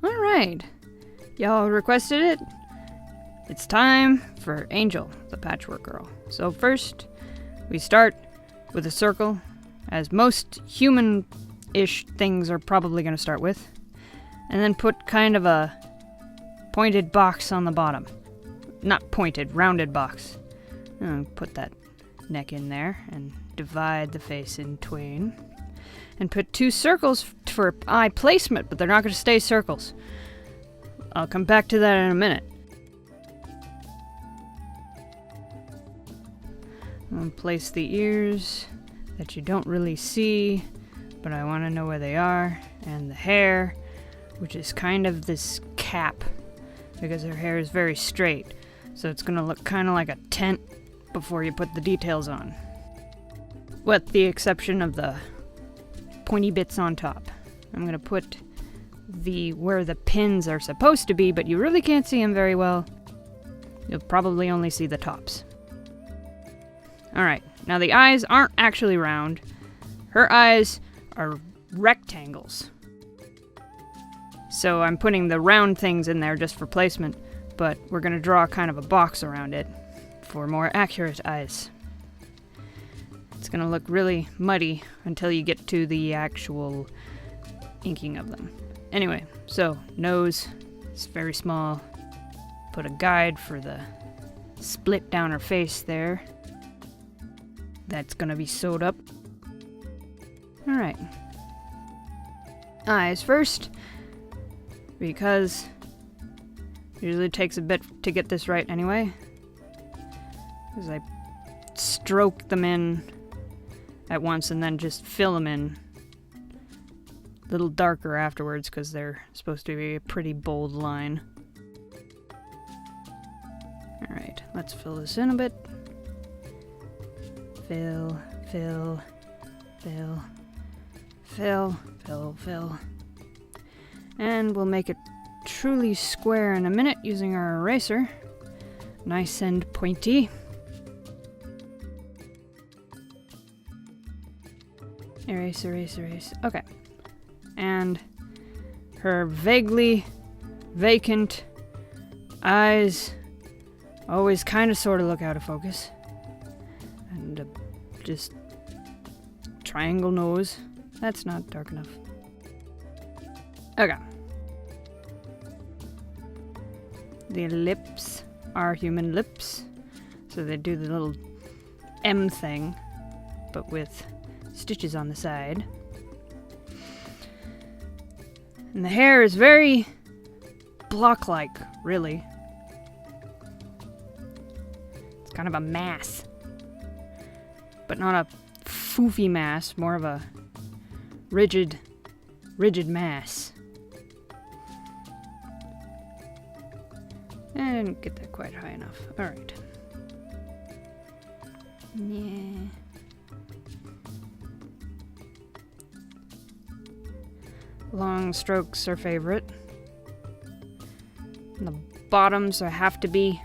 Alright. Y'all requested it. It's time for Angel, the Patchwork Girl. So first, we start with a circle, as most human-ish things are probably going to start with. And then put kind of a pointed box on the bottom. Not pointed, rounded box. Put that neck in there and divide the face in twain. And put 2 circles for eye placement, but they're not going to stay circles. I'll come back to that in a minute. I'll place the ears that you don't really see, but I want to know where they are. And the hair, which is kind of this cap, because her hair is very straight. So it's going to look kind of like a tent before you put the details on. With the exception of the pointy bits on top. I'm going to put where the pins are supposed to be, but you really can't see them very well. You'll probably only see the tops. Alright, now the eyes aren't actually round. Her eyes are rectangles. So I'm putting the round things in there just for placement, but we're going to draw kind of a box around it for more accurate eyes. It's going to look really muddy until you get to the actual inking of them. Anyway, so nose is very small. Put a guide for the split down her face there. That's going to be sewed up. Alright. Eyes first, because it usually takes a bit to get this right anyway. As I stroke them in at once and then just fill them in a little darker afterwards because they're supposed to be a pretty bold line. Alright, let's fill this in a bit. Fill, fill, fill, fill, fill, fill. And we'll make it truly square in a minute using our eraser. Nice and pointy. Erase, erase, erase. Okay. And her vaguely vacant eyes always kind of sort of look out of focus. And just triangle nose. That's not dark enough. Okay. The lips are human lips. So they do the little M thing, but with stitches on the side. And the hair is very block-like, really. It's kind of a mass. But not a foofy mass, more of a rigid mass. I didn't get that quite high enough. Alright. Yeah. Long strokes are favorite. And the bottoms have to be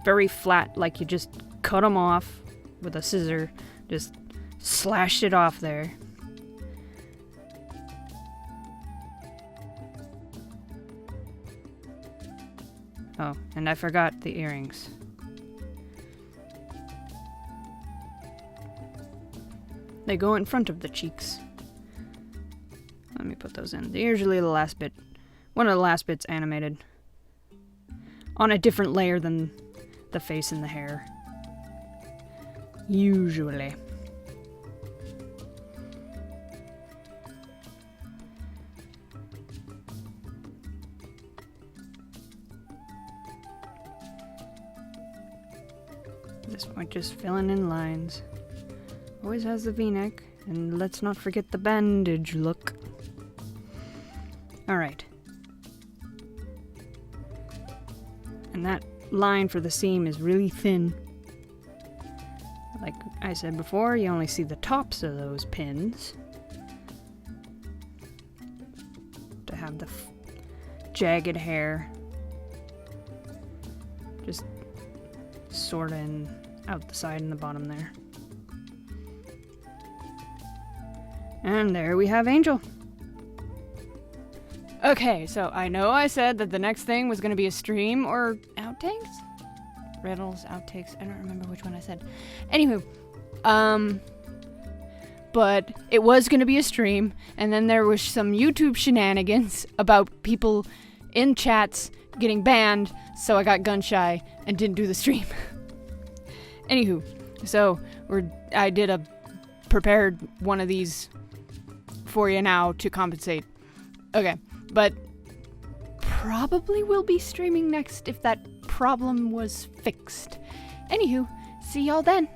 very flat, like you just cut them off with a scissor. Just slash it off there. Oh, and I forgot the earrings. They go in front of the cheeks. Let me put those in. They're usually the last bit. One of the last bits animated. On a different layer than the face and the hair. Usually. This point just filling in lines. Always has the V-neck. And let's not forget the bandage look. Alright. And that line for the seam is really thin. Like I said before, you only see the tops of those pins. To have the jagged hair. Just sort in out the side and the bottom there. And there we have Angel. Okay, so I know I said that the next thing was gonna be a stream or outtakes? Riddles, outtakes, I don't remember which one I said. Anywho, but it was gonna be a stream, and then there was some YouTube shenanigans about people in chats getting banned, so I got gun shy and didn't do the stream. Anywho, so I did a prepared one of these for you now to compensate. Okay, but probably will be streaming next if that problem was fixed. Anywho, see y'all then.